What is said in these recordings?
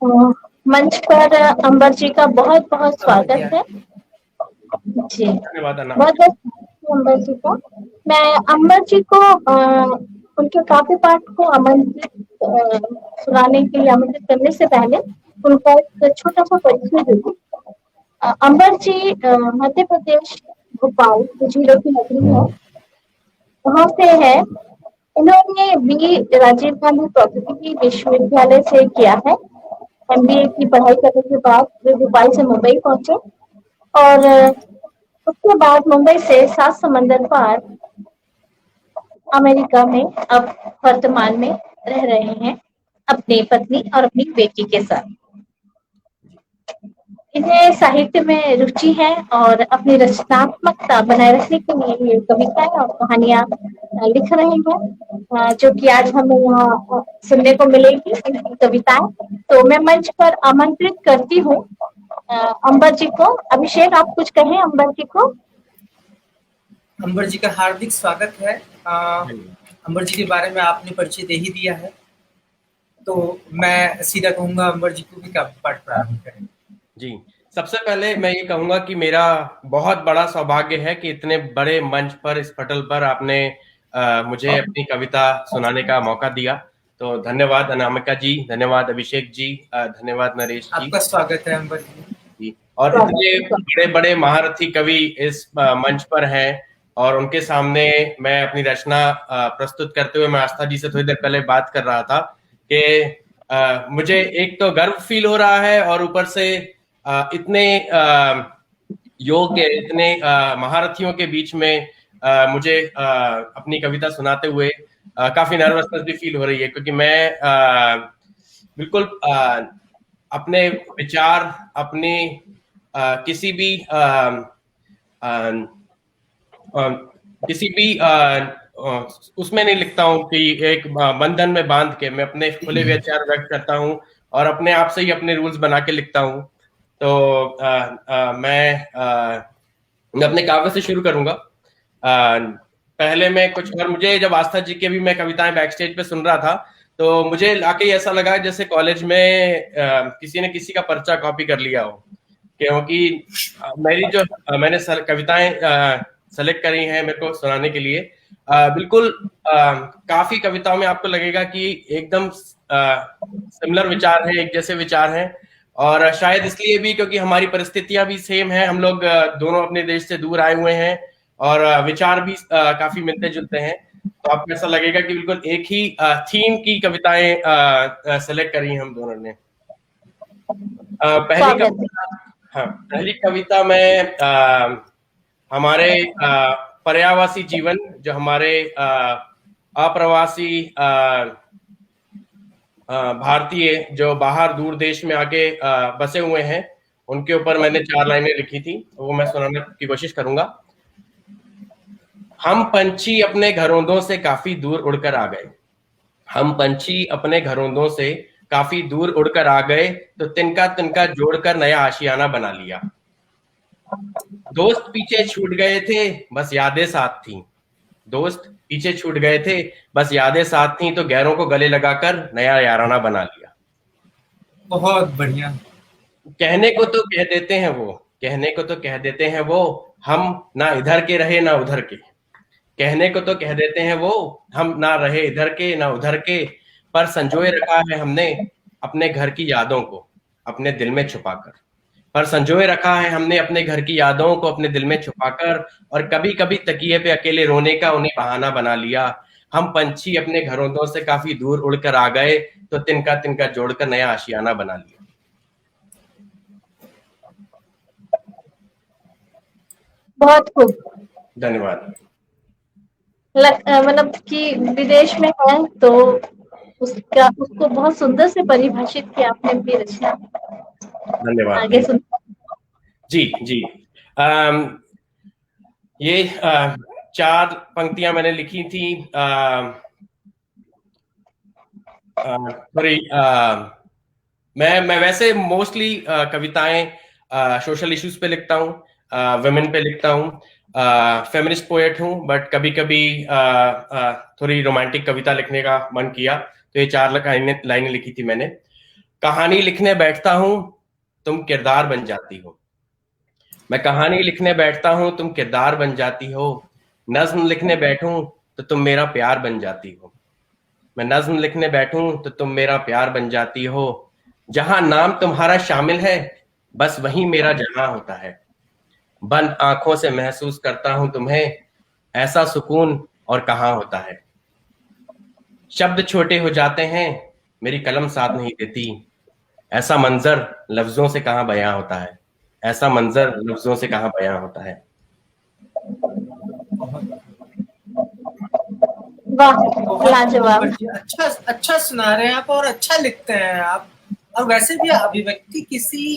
मंच पर अंबर जी का बहुत बहुत बहुत स्वागत बढ़िया। है जी। धन्यवाद अन्ना। बहुत बहुत अंबर जी का। मैं अंबर जी को उनके काव्य पाठ को आमंत्रित सुनाने के लिए आमंत्रित करने से पहले उनका एक छोटा सा परिचय दूंगी। अंबर जी मध्य प्रदेश भोपाल जिले की नगरी है, वहाँ से है। इन्होंने बी राजीव गांधी प्रौद्योगिकी विश्वविद्यालय से किया है। एमबीए की पढ़ाई करने के बाद वे भोपाल से मुंबई पहुंचे और उसके बाद मुंबई से 7 समंदर पार अमेरिका में अब वर्तमान में रह रहे हैं अपनी पत्नी और अपनी बेटी के साथ। इन्हें साहित्य में रुचि है और अपनी रचनात्मकता बनाए रखने के लिए ये कविताएं और कहानियां लिख रहे हैं, जो कि आज हमें यहाँ सुनने को मिलेगी इनकी कविताएं। तो मैं मंच पर आमंत्रित करती हूँ अंबर जी को। अभिषेक, आप कुछ कहें अंबर जी को। अंबर जी का हार्दिक स्वागत है। अंबर जी के बारे में आपने परिचय दे ही दिया है, तो मैं सीधा कहूंगा अंबर जी को भी काव्य पाठ प्रारंभ करें। जी, सबसे पहले मैं ये कहूंगा कि मेरा बहुत बड़ा सौभाग्य है कि इतने बड़े मंच पर, इस पटल पर आपने मुझे अपनी कविता सुनाने का मौका दिया। तो धन्यवाद अनामिका जी, धन्यवाद अभिषेक जी, धन्यवाद नरेश जी। आपका स्वागत है अंबर जी। और इतने बड़े बड़े महारथी कवि इस मंच पर हैं और उनके सामने मैं अपनी रचना प्रस्तुत करते हुए मैं आस्था जी से थोड़ी देर पहले बात कर रहा था कि मुझे एक तो गर्व फील हो रहा है और ऊपर से इतने योग्य, इतने महारथियों के बीच में मुझे अपनी कविता सुनाते हुए काफी नर्वसनेस भी फील हो रही है, क्योंकि मैं बिल्कुल अपने विचार, अपने किसी भी उसमें नहीं लिखता हूँ कि एक बंधन में बांध के मैं अपने खुले विचार व्यक्त करता हूँ और अपने आप से ही अपने रूल्स बना के लिखता हूँ। तो मैं अपने काव्य से शुरू करूंगा। पहले मैं कुछ, और मुझे जब आस्था जी के भी मैं कविताएं बैक स्टेज पे सुन रहा था तो मुझे आके ऐसा लगा जैसे कॉलेज में किसी ने किसी का पर्चा कॉपी कर लिया हो, क्योंकि मेरी जो मैंने कविताएं सेलेक्ट करी हैं मेरे को सुनाने के लिए, बिल्कुल काफी कविताओं में आपको लगेगा कि एकदम सिमिलर विचार है, एक जैसे विचार हैं। और शायद इसलिए भी क्योंकि हमारी परिस्थितियां भी सेम है, हम लोग दोनों अपने देश से दूर आए हुए हैं और विचार भी काफी मिलते जुलते हैं। तो आपको ऐसा लगेगा कि बिल्कुल एक ही थीम की कविताएं सेलेक्ट करी हम दोनों ने। पहली कविता में हमारे पर्यावासी जीवन, जो हमारे अप्रवासी भारतीय जो बाहर दूर देश में आके बसे हुए हैं, उनके ऊपर मैंने 4 लाइनें लिखी थी, वो मैं सुनाने की कोशिश करूंगा। हम पंछी अपने घरोंदों से काफी दूर उड़कर आ गए, हम पंछी अपने घरोंदों से काफी दूर उड़कर आ गए, तो तिनका तिनका जोड़कर नया आशियाना बना लिया। दोस्त पीछे छूट गए थे, बस यादें साथ थी। दोस्त पीछे छूट गए थे, बस यादें साथ थी, तो गैरों को गले लगाकर नया याराना बना लिया। बहुत बढ़िया। कहने को तो कह देते हैं वो, कहने को तो कह देते हैं वो, हम ना इधर के रहे ना उधर के। कहने को तो कह देते हैं वो, हम ना रहे इधर के ना उधर के, पर संजोए रखा है हमने अपने घर की यादों को अपने दिल में छुपाकर। पर संजोए रखा है हमने अपने घर की यादों को अपने दिल में छुपाकर, और कभी कभी तकिए पे अकेले रोने का उन्हें बहाना बना लिया। हम पंछी अपने घरों से काफी दूर उड़कर आ गए, तो तिनका तिनका जोड़कर नया आशियाना बना लिया। बहुत खूब, धन्यवाद। मतलब कि विदेश में है तो उसको बहुत सुंदर से परिभाषित किया आपने अपनी रचना। धन्यवाद। आगे सुन। जी जी, ये 4 पंक्तियां मैंने लिखी थी। थोड़ी मैं वैसे मोस्टली कविताएं सोशल इश्यूज पे लिखता हूँ, वुमेन पे लिखता हूँ, फेमिनिस्ट पोएट हूँ, बट कभी कभी थोड़ी रोमांटिक कविता लिखने का मन किया तो ये 4 लाइनें लिखी थी मैंने। कहानी लिखने बैठता हूं तुम किरदार बन जाती हो। मैं कहानी लिखने बैठता हूं तुम किरदार बन जाती हो। नज्म लिखने बैठूं तो तुम मेरा प्यार बन जाती हो। मैं नज्म लिखने बैठूं तो तुम मेरा प्यार बन जाती हो। जहां नाम तुम्हारा शामिल है बस वहीं मेरा जहां होता है। बंद आंखों से महसूस करता हूं तुम्हें, ऐसा सुकून और कहां होता है। शब्द छोटे हो जाते हैं मेरी कलम साथ नहीं देती। ऐसा मंजर लफ्जों से कहां बयां होता है। ऐसा मंजर लफ्जों से कहां बयां होता है। वाह, बहुत लाजवाब। अच्छा अच्छा सुना रहे हैं आप और अच्छा लिखते हैं आप। और वैसे भी अभिव्यक्ति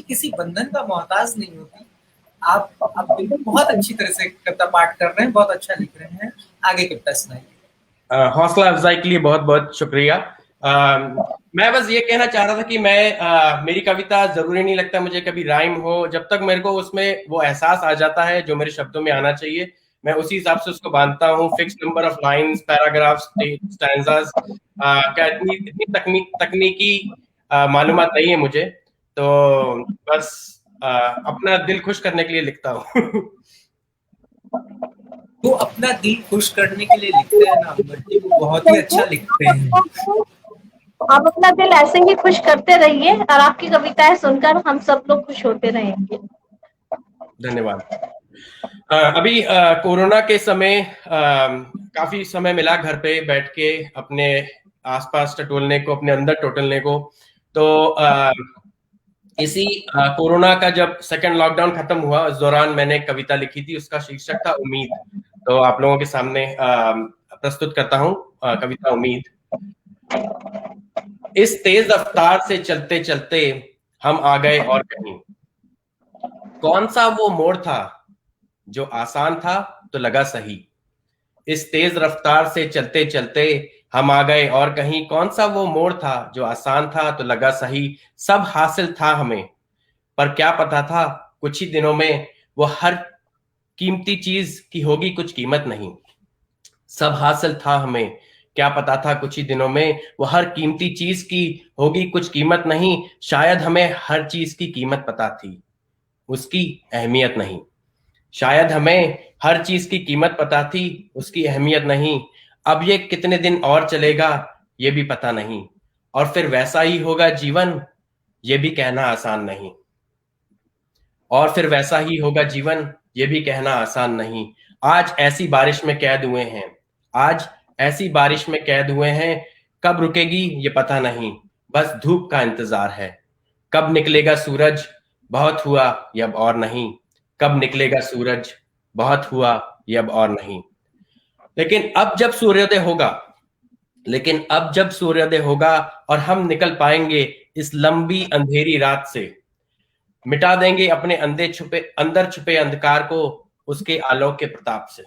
किसी बंधन का मोहताज नहीं होती। आप बिल्कुल बहुत अच्छी तरह से कविता पाठ कर रहे हैं, बहुत अच्छा लिख रहे हैं। आगे कविता सुनाइए। हौसला अफजाई के लिए बहुत बहुत शुक्रिया। मैं बस ये कहना चाह रहा था कि मेरी कविता जरूरी नहीं लगता मुझे कभी राइम हो, जब तक मेरे को उसमें वो एहसास आ जाता है जो मेरे शब्दों में आना चाहिए, मैं उसी हिसाब से उसको बांधता हूँ। Fix number of lines, paragraphs, stanzas क्या इतनी तकनीकी मालूमात नहीं है मुझे, तो बस अपना दिल खुश करने के लिए लिखता हूँ। वो अपना दिल खुश करने के लिए लिखते हैं ना अमर जी, वो बहुत ही अच्छा लिखते हैं। आप अपना दिल ऐसे ही खुश करते रहिए और आपकी कविताएं सुनकर हम सब लोग खुश होते रहेंगे। धन्यवाद। अभी कोरोना के समय काफी समय मिला घर पे बैठ के अपने आसपास टटोलने को, अपने अंदर टटोलने को। तो इसी कोरोना का जब सेकंड लॉकडाउन खत्म हुआ उस दौरान मैंने एक कविता लिखी थी, उसका शीर्षक था उम्मीद। तो आप लोगों के सामने प्रस्तुत करता हूँ कविता उम्मीद। इस तेज रफ्तार से चलते चलते हम आ गए और कहीं, कौन सा वो मोड़ था जो आसान था तो लगा सही। इस तेज रफ्तार से चलते चलते हम आ गए और कहीं, कौन सा वो मोड़ था जो आसान था तो लगा सही। सब हासिल था हमें पर क्या पता था कुछ ही दिनों में वो हर कीमती चीज की होगी कुछ कीमत नहीं। सब हासिल था हमें, क्या पता था कुछ ही दिनों में वो हर कीमती चीज की होगी कुछ कीमत नहीं। शायद हमें हर चीज की कीमत पता थी, उसकी अहमियत नहीं। शायद हमें हर चीज की कीमत पता थी, उसकी अहमियत नहीं। अब ये कितने दिन और चलेगा ये भी पता नहीं, और फिर वैसा ही होगा जीवन ये भी कहना आसान नहीं। और फिर वैसा ही होगा जीवन ये भी कहना आसान नहीं। आज ऐसी बारिश में कैद हुए हैं, आज ऐसी बारिश में कैद हुए हैं, कब रुकेगी ये पता नहीं, बस धूप का इंतजार है। कब निकलेगा सूरज बहुत हुआ ये अब और नहीं, कब निकलेगा सूरज बहुत हुआ ये अब और नहीं। लेकिन अब जब सूर्योदय होगा, लेकिन अब जब सूर्योदय होगा और हम निकल पाएंगे इस लंबी अंधेरी रात से, मिटा देंगे अपने अंदर छुपे अंधकार को उसके आलोक के प्रताप से।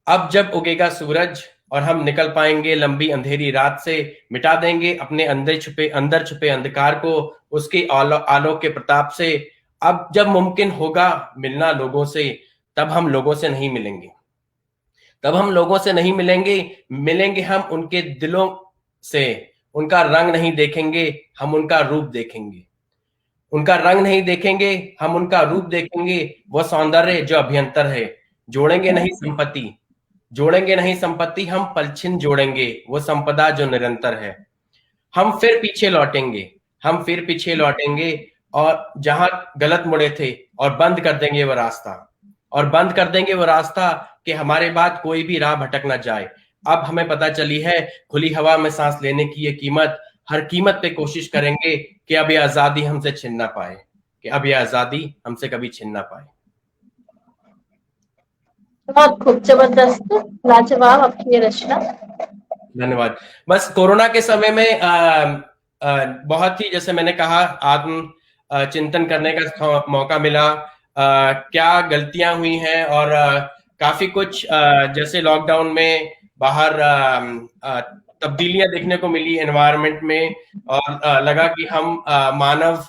अब जब उगेगा सूरज और हम निकल पाएंगे लंबी अंधेरी रात से, मिटा देंगे अपने अंदर छुपे अंधकार को उसके आलोक के प्रताप से। अब जब मुमकिन होगा मिलना लोगों से, तब हम लोगों से नहीं मिलेंगे, तब हम लोगों से नहीं मिलेंगे, मिलेंगे हम उनके दिलों से। उनका रंग नहीं देखेंगे हम उनका रूप देखेंगे, उनका रंग नहीं देखेंगे हम उनका रूप देखेंगे। वो सौंदर्य जो अभ्यंतर है, जोड़ेंगे नहीं संपत्ति, जोड़ेंगे नहीं संपत्ति, हम पलछिन जोड़ेंगे वो संपदा जो निरंतर है। हम फिर पीछे लौटेंगे, हम फिर पीछे लौटेंगे और जहां गलत मुड़े थे, और बंद कर देंगे वो रास्ता, और बंद कर देंगे वो रास्ता कि हमारे बाद कोई भी राह भटक ना जाए। अब हमें पता चली है खुली हवा में सांस लेने की ये कीमत, हर कीमत पे कोशिश करेंगे कि अब ये आजादी हमसे छिन ना पाए, कि अब ये आजादी हमसे कभी छिन ना पाए। बहुत खूब, जबरदस्त, लाजवाब आपकी ये रचना। धन्यवाद। बस कोरोना के समय में बहुत ही, जैसे मैंने कहा, आत्म चिंतन करने का मौका मिला। क्या गलतियां हुई हैं, और काफी कुछ जैसे लॉकडाउन में बाहर तब्दीलियां देखने को मिली एनवायरनमेंट में, और लगा कि हम मानव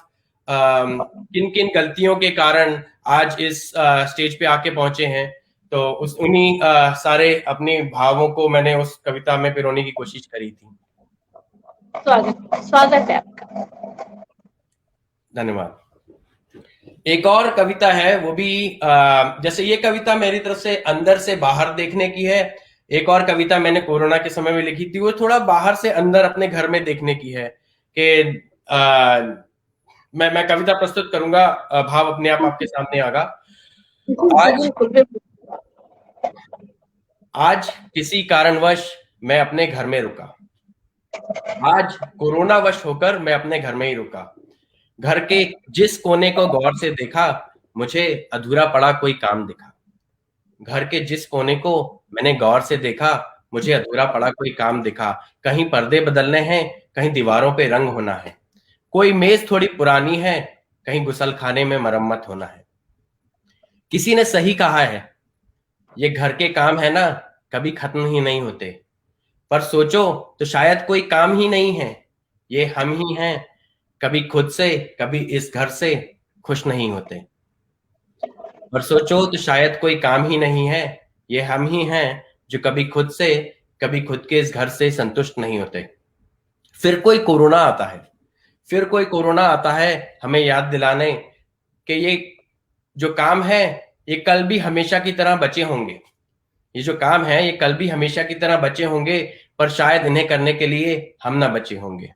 किन किन गलतियों के कारण आज इस स्टेज पे आके पहुंचे हैं। तो उन्हीं सारे अपने भावों को मैंने उस कविता में पिरोने की कोशिश करी थी। स्वागत है आपका। धन्यवाद। एक और कविता है, वो भी जैसे ये कविता मेरी तरफ से अंदर से बाहर देखने की है। एक और कविता मैंने कोरोना के समय में लिखी थी, वो थोड़ा बाहर से अंदर अपने घर में देखने की है कि मैं कविता प्रस्तुत करूंगा, भाव अपने आप आपके सामने आगा। आज किसी कारणवश मैं अपने घर में रुका, आज कोरोना वश होकर मैं अपने घर में ही रुका। घर के जिस कोने को गौर से देखा, मुझे अधूरा पड़ा कोई काम दिखा। घर के जिस कोने को मैंने गौर से देखा, मुझे अधूरा पड़ा कोई काम दिखा। कहीं पर्दे बदलने हैं, कहीं दीवारों पे रंग होना है। कोई मेज थोड़ी पुरानी है, कहीं गुसल खाने में मरम्मत होना है। किसी ने सही कहा है, ये घर के काम है ना, कभी खत्म ही नहीं होते। पर सोचो तो शायद कोई काम ही नहीं है, ये हम ही हैं, कभी खुद से कभी इस घर से खुश नहीं होते। पर सोचो तो शायद कोई काम ही नहीं है, ये हम ही हैं, जो कभी खुद से कभी खुद के इस घर से संतुष्ट नहीं होते। फिर कोई कोरोना आता है, फिर कोई कोरोना आता है हमें याद दिलाने कि ये जो काम है ये कल भी हमेशा की तरह बचे होंगे। ये जो काम है ये कल भी हमेशा की तरह बचे होंगे, पर शायद इन्हें करने के लिए हम ना बचे होंगे।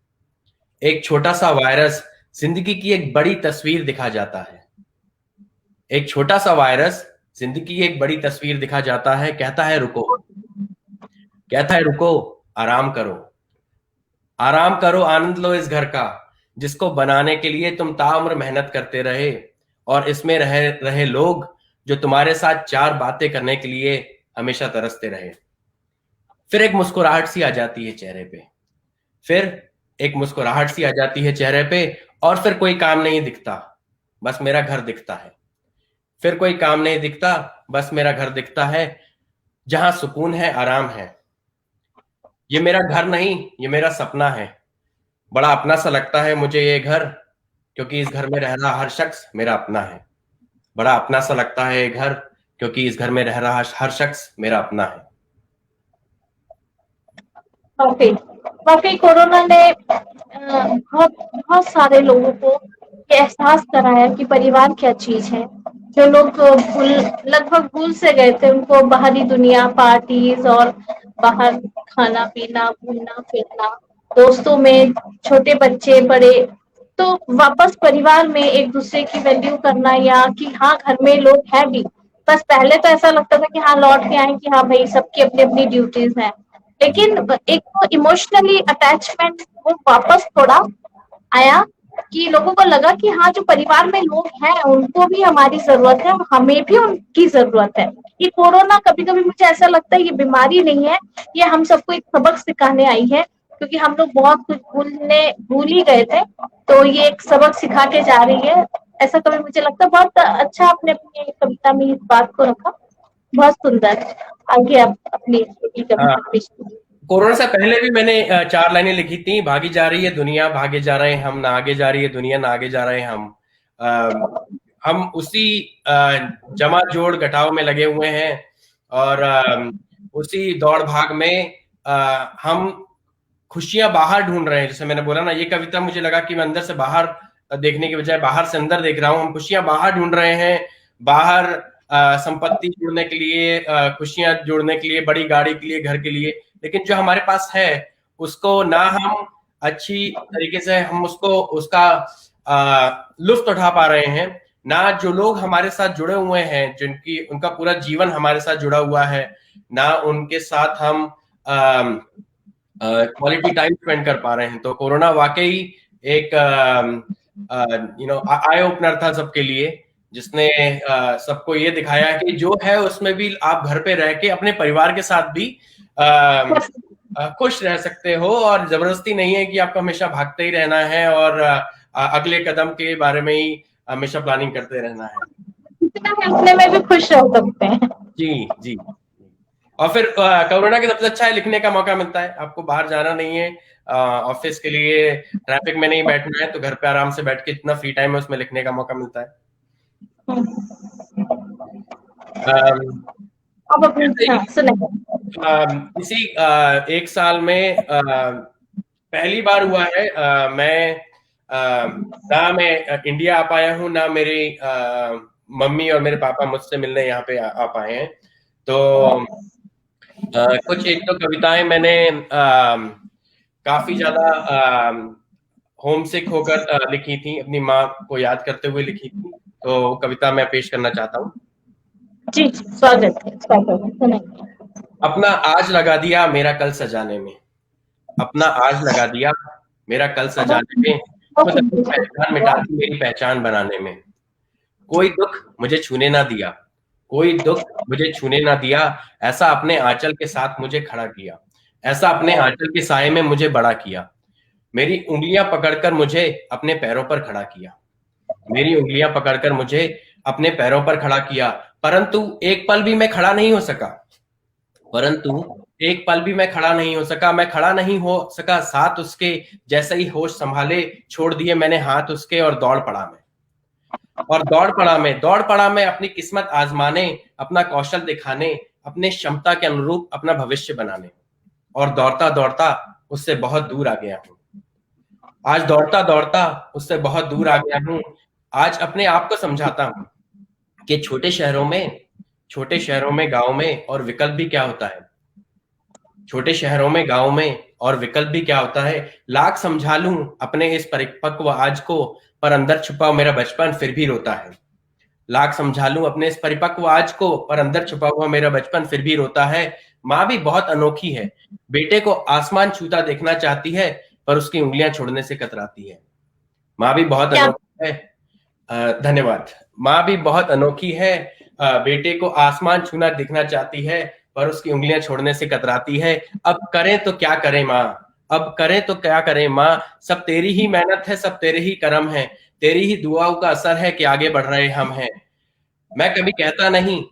एक छोटा सा वायरस जिंदगी की एक बड़ी तस्वीर दिखा जाता है। एक छोटा सा वायरस जिंदगी की एक बड़ी तस्वीर दिखा जाता है। कहता है रुको, कहता है रुको, आराम करो, आराम करो, आनंद लो इस घर का, जिसको बनाने के लिए तुम ताउम्र मेहनत करते रहे, और इसमें रहे लोग जो तुम्हारे साथ चार बातें करने के लिए हमेशा तरसते रहे। फिर एक मुस्कुराहट सी आ जाती है चेहरे पे, फिर एक मुस्कुराहट सी आ जाती है चेहरे पे, और फिर कोई काम नहीं दिखता, बस मेरा घर दिखता है। फिर कोई काम नहीं दिखता, बस मेरा घर दिखता है, जहां सुकून है, आराम है। ये मेरा घर नहीं, ये मेरा सपना है। बड़ा अपना सा लगता है मुझे ये घर, क्योंकि इस घर में रह रहा हर शख्स मेरा अपना है। बड़ा अपना सा लगता है ये घर, क्योंकि इस घर में रह रहा हर शख्स मेरा अपना है। वाकई वाकई कोरोना ने बहुत बहुत सारे लोगों को ये एहसास कराया कि परिवार क्या चीज है। जो लोग लगभग भूल से गए थे, उनको बाहरी दुनिया, पार्टीज और बाहर खाना पीना, घूमना फिरना, दोस्तों में, छोटे बच्चे बड़े, तो वापस परिवार में एक दूसरे की वैल्यू करना, या कि हाँ घर में लोग हैं भी। बस पहले तो ऐसा लगता था कि हाँ लौट के आए कि हाँ भाई सबकी अपनी अपनी ड्यूटीज हैं, लेकिन एक तो इमोशनली अटैचमेंट वो वापस थोड़ा आया कि लोगों को लगा कि हाँ जो परिवार में लोग हैं उनको भी हमारी जरूरत है, हमें भी उनकी जरूरत है। ये कोरोना कभी कभी मुझे ऐसा लगता है ये बीमारी नहीं है, ये हम सबको एक सबक सिखाने आई है, क्योंकि हम लोग बहुत कुछ भूल ही गए थे, तो ये एक सबक सिखा के जा रही है। ऐसा कभी मुझे लगता है। बहुत अच्छा आपने अपनी कविता में इस बात को रखा, बहुत सुंदर। आगे आप अपनी कविता पेश कीजिए। कोरोना से पहले भी मैंने 4 लाइनें लिखी थी। भागी जा रही है दुनिया, भागे जा रहे हैं हम, ना आगे जा रही है दुनिया, ना आगे जा रहे हैं हम उसी जमा जोड़ घटाव में लगे हुए हैं, और उसी दौड़ भाग में हम खुशियां बाहर ढूंढ रहे हैं। जैसे मैंने बोला ना, ये कविता मुझे लगा कि मैं अंदर से बाहर देखने के बजाय बाहर से अंदर देख रहा हूँ। हम खुशियां बाहर ढूंढ रहे हैं, बाहर संपत्ति जोड़ने के लिए, खुशियां जोड़ने के लिए, बड़ी गाड़ी के लिए, घर के लिए, लेकिन जो हमारे पास है उसको ना हम अच्छी तरीके से हम उसका लुत्फ उठा पा रहे हैं, ना जो लोग हमारे साथ जुड़े हुए हैं, जिनकी उनका पूरा जीवन हमारे साथ जुड़ा हुआ है, ना उनके साथ हम क्वालिटी टाइम स्पेंड कर पा रहे हैं। तो कोरोना वाकई एक आई ओपनर था सबके लिए, जिसने सबको ये दिखाया कि जो है उसमें भी आप घर पे रह के अपने परिवार के साथ भी खुश रह सकते हो, और जबरदस्ती नहीं है कि आपको हमेशा भागते ही रहना है और अगले कदम के बारे में ही हमेशा प्लानिंग करते रहना है। अपने में भी खुश रह सकते हैं। जी जी। और फिर कोरोना के सबसे अच्छा है लिखने का मौका मिलता है। आपको बाहर जाना नहीं है, ऑफिस के लिए ट्रैफिक में नहीं बैठना है, तो घर पे आराम से बैठ के जितना फ्री टाइम है उसमें लिखने का मौका मिलता है। इसी 1 साल में पहली बार हुआ है मैं ना मैं इंडिया आ पाया हूँ, ना मेरी मम्मी और मेरे पापा मुझसे मिलने यहाँ पे आ पाए हैं। तो कुछ एक दो कविताएं मैंने काफी ज्यादा होम सिक होकर लिखी थी, अपनी माँ को याद करते हुए लिखी थी। तो कविता मैं पेश करना चाहता हूँ। जी स्वागत है, स्वागत है, सुनाइए। अपना आज लगा दिया मेरा कल सजाने में, अपना आज लगा दिया मेरा कल सजाने में, खुद अपनी पहचान मिटा दी मेरी पहचान बनाने में। कोई दुख मुझे छूने ना दिया, कोई दुख मुझे छूने ना दिया, ऐसा अपने आंचल के साथ मुझे खड़ा किया, ऐसा अपने आंचल के साए में मुझे बड़ा किया। मेरी उंगलियां पकड़कर मुझे अपने पैरों पर खड़ा किया, मेरी उंगलियां पकड़कर मुझे अपने पैरों पर खड़ा किया। परंतु एक पल भी मैं खड़ा नहीं हो सका, परंतु एक पल भी मैं खड़ा नहीं हो सका, मैं खड़ा नहीं हो सका साथ उसके। जैसे ही होश संभाले छोड़ दिए मैंने हाथ उसके, और दौड़ पड़ा मैं, और दौड़ पड़ा मैं अपनी किस्मत आजमाने, अपना कौशल दिखाने, अपने क्षमता के अनुरूप अपना भविष्य बनाने। और दौड़ता दौड़ता उससे बहुत दूर आ गया हूँ, आज दौड़ता दौड़ता उससे बहुत दूर आ गया हूँ। आज अपने आप को समझाता हूँ कि छोटे शहरों में गांव में और विकल्प भी क्या होता है, छोटे शहरों में गांव में और विकल्प भी क्या होता है। लाख समझा लूं अपने इस परिपक्व आज को, पर अंदर छुपा मेरा बचपन फिर भी रोता है। लाख समझा लूं अपने इस परिपक्व आज को, पर अंदर छुपा हुआ मेरा बचपन फिर भी रोता है। माँ भी बहुत अनोखी है, बेटे को आसमान छूता देखना चाहती है, पर उसकी उंगलियां छोड़ने से कतराती है। माँ भी बहुत अनोखी है। धन्यवाद। माँ भी बहुत अनोखी है, बेटे को आसमान छूना देखना चाहती है, पर उसकी उंगलियां छोड़ने से कतराती है। अब करें तो क्या करें माँ, अब करें तो क्या करें माँ, सब तेरी ही मेहनत है, सब तेरे ही करम है, तेरी ही दुआओं का असर है कि आगे बढ़ रहे हम हैं। मैं कभी कहता नहीं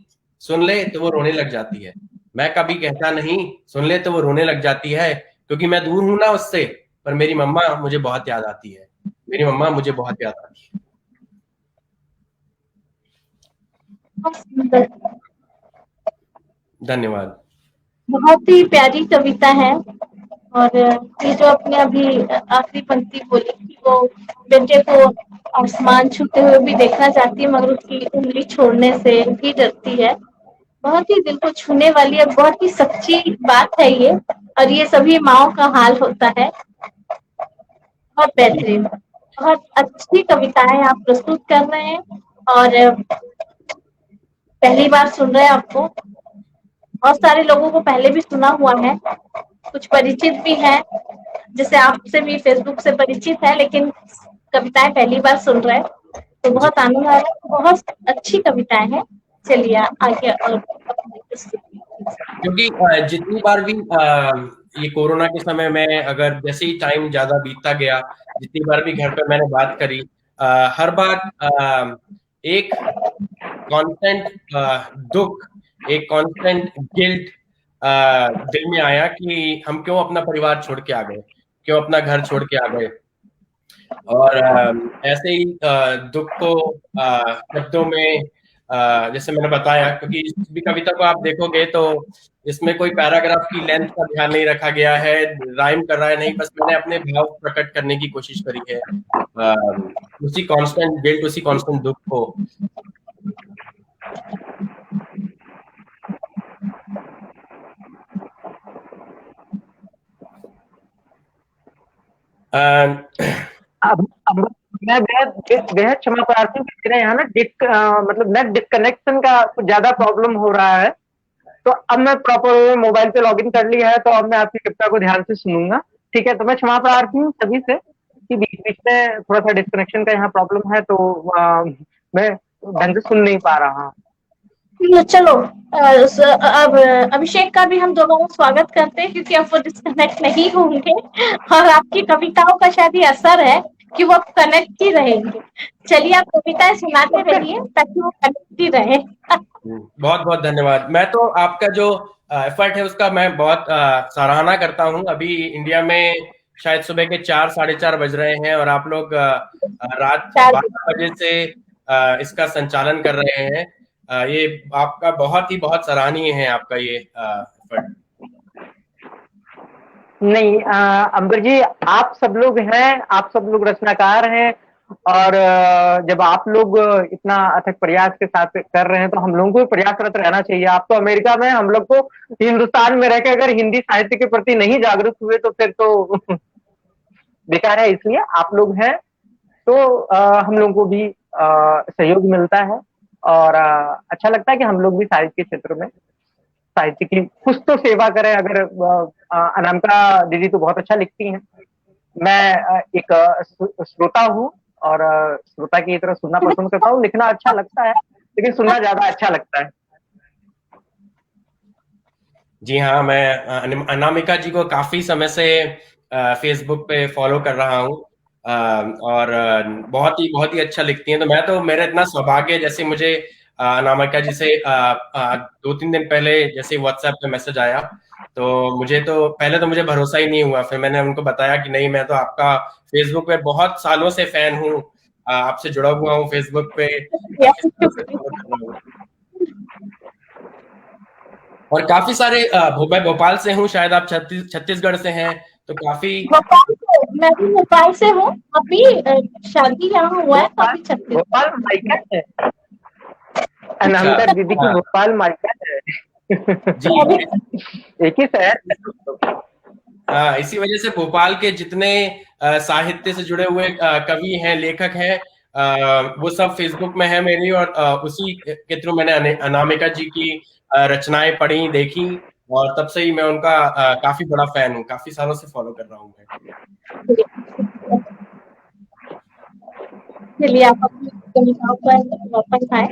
सुन ले तो वो रोने लग जाती है, मैं कभी कहता नहीं सुन ले तो वो रोने लग जाती है, क्योंकि मैं दूर हूं ना उससे, पर मेरी मम्मा मुझे बहुत याद आती है, मेरी मम्मा मुझे बहुत याद आती है। धन्यवाद। बहुत ही प्यारी कविता है। और ये जो आपने अभी आखिरी पंक्ति बोली कि वो बेटे को आसमान छूते हुए भी देखना चाहती है, मगर उसकी उंगली छोड़ने से भी डरती है। बहुत ही दिल को छूने वाली और बहुत ही सच्ची बात है ये, और ये सभी माँओं का हाल होता है। बहुत बेहतरीन, बहुत अच्छी कविताएं आप प्रस्तुत कर रहे हैं, और पहली बार सुन रहे हैं आपको। बहुत सारे लोगों को पहले भी सुना हुआ है, कुछ परिचित भी है, जैसे आपसे भी फेसबुक से परिचित है, लेकिन कविताएं पहली बार सुन रहे हैं, तो बहुत आनंद आ रहा है। बहुत अच्छी कविताएं हैं। चलिए आगे। और क्योंकि जितनी बार भी ये कोरोना के समय में, अगर जैसे ही टाइम ज्यादा बीतता गया, जितनी बार भी घर पे मैंने बात करी, हर बार एक कांस्टेंट दुख, एक कांस्टेंट गिल्ट दिल में आया कि हम क्यों अपना परिवार छोड़ के आ गए, क्यों अपना घर छोड़ के आ गए। और ऐसे ही दुख को शब्दों में, जैसे मैंने बताया, क्योंकि इस भी कविता को आप देखोगे तो इसमें कोई पैराग्राफ की लेंथ का ध्यान नहीं रखा गया है, राइम कर रहा है नहीं, बस मैंने अपने भाव प्रकट करने की कोशिश करी है, उसी कांस्टेंट गिल्ट, उसी कांस्टेंट दुख को। अब मैं बेहद क्षमा प्रार्थी हूँ, मेरे यहाँ ना मतलब नेट डिस्कनेक्शन का कुछ ज्यादा प्रॉब्लम हो रहा है। तो अब मैं प्रॉपर मोबाइल पे लॉगिन कर लिया है, तो अब मैं आपकी कविता को ध्यान से सुनूंगा। ठीक है, तो मैं क्षमा प्रार्थी हूँ सभी से कि बीच बीच में थोड़ा सा डिस्कनेक्शन का यहाँ प्रॉब्लम है, तो मैं ढंग से सुन नहीं पा रहा हूँ। चलो, अब अभिषेक का भी हम दोबारा स्वागत करते हैं, क्योंकि अब वो डिस्कनेक्ट नहीं होंगे, और आपकी कविताओं का शायद ये असर है कि वो कनेक्ट ही रहेंगे। चलिए आप कविताएं सुनाते रहिए ताकि वो कनेक्ट ही रहे। बहुत बहुत धन्यवाद। मैं तो आपका जो एफर्ट है उसका मैं बहुत सराहना करता हूँ। अभी इंडिया में शायद सुबह के 4 साढ़े 4 बज रहे हैं, और आप लोग रात 12 बजे से इसका संचालन कर रहे हैं। ये आपका बहुत सराहनीय है, आपका ये एफर्ट। नहीं अंबर जी, आप सब लोग रचनाकार हैं, और जब आप लोग इतना अथक प्रयास के साथ कर रहे हैं तो हम लोगों को भी प्रयासरत रहना चाहिए। आप तो अमेरिका में, हम लोग को हिंदुस्तान में रहकर अगर हिंदी साहित्य के प्रति नहीं जागरूक हुए तो फिर तो बेकार है। इसलिए आप लोग हैं तो हम लोगों को भी सहयोग मिलता है, और अच्छा लगता है कि हम लोग भी साहित्य के क्षेत्र में साहित्य की कुछ तो सेवा करें। अगर अनामिका दीदी तो बहुत अच्छा लिखती हैं, मैं एक श्रोता हूँ, और श्रोता की तरह सुनना पसंद करता हूँ। लिखना अच्छा लगता है, लेकिन सुनना ज्यादा अच्छा लगता है। जी हाँ, मैं अनामिका जी को काफी समय से फेसबुक पे फॉलो कर रहा हूँ, और बहुत ही अच्छा लिखती हैं। तो मेरा इतना सौभाग्य है, जैसे मुझे अनामिका जी से 2-3 दिन पहले जैसे व्हाट्सएप पे मैसेज आया, तो पहले तो मुझे भरोसा ही नहीं हुआ। फिर मैंने उनको बताया कि नहीं, मैं तो आपका फेसबुक पे बहुत सालों से फैन हूँ, आपसे जुड़ा हुआ हूँ फेसबुक पे, काफी सालों से फॉलो कर रहा हूँ। और काफी सारे मैं भोपाल से हूँ, शायद आप छत्तीसगढ़ से हैं, तो काफी मैं भी भोपाल से हूँ। अभी शादी यहाँ हुआ है, काफी छत्तीस। भोपाल मायका है, अच्छा, अनामिका दीदी की भोपाल मायका है। जी एक ही शहर। इसी वजह से भोपाल के जितने साहित्य से जुड़े हुए कवि हैं, लेखक हैं, वो सब फेसबुक में है मेरी, और उसी के थ्रू मैंने अनामिका जी की रचनाएं पढ़ी, देखी, और तब से ही मैं उनका काफी बड़ा फैन हूँ। काफी सालों से फॉलो कर रहा हूँ मैं। चलिए आप अपनी कविताओं पर वापस आए।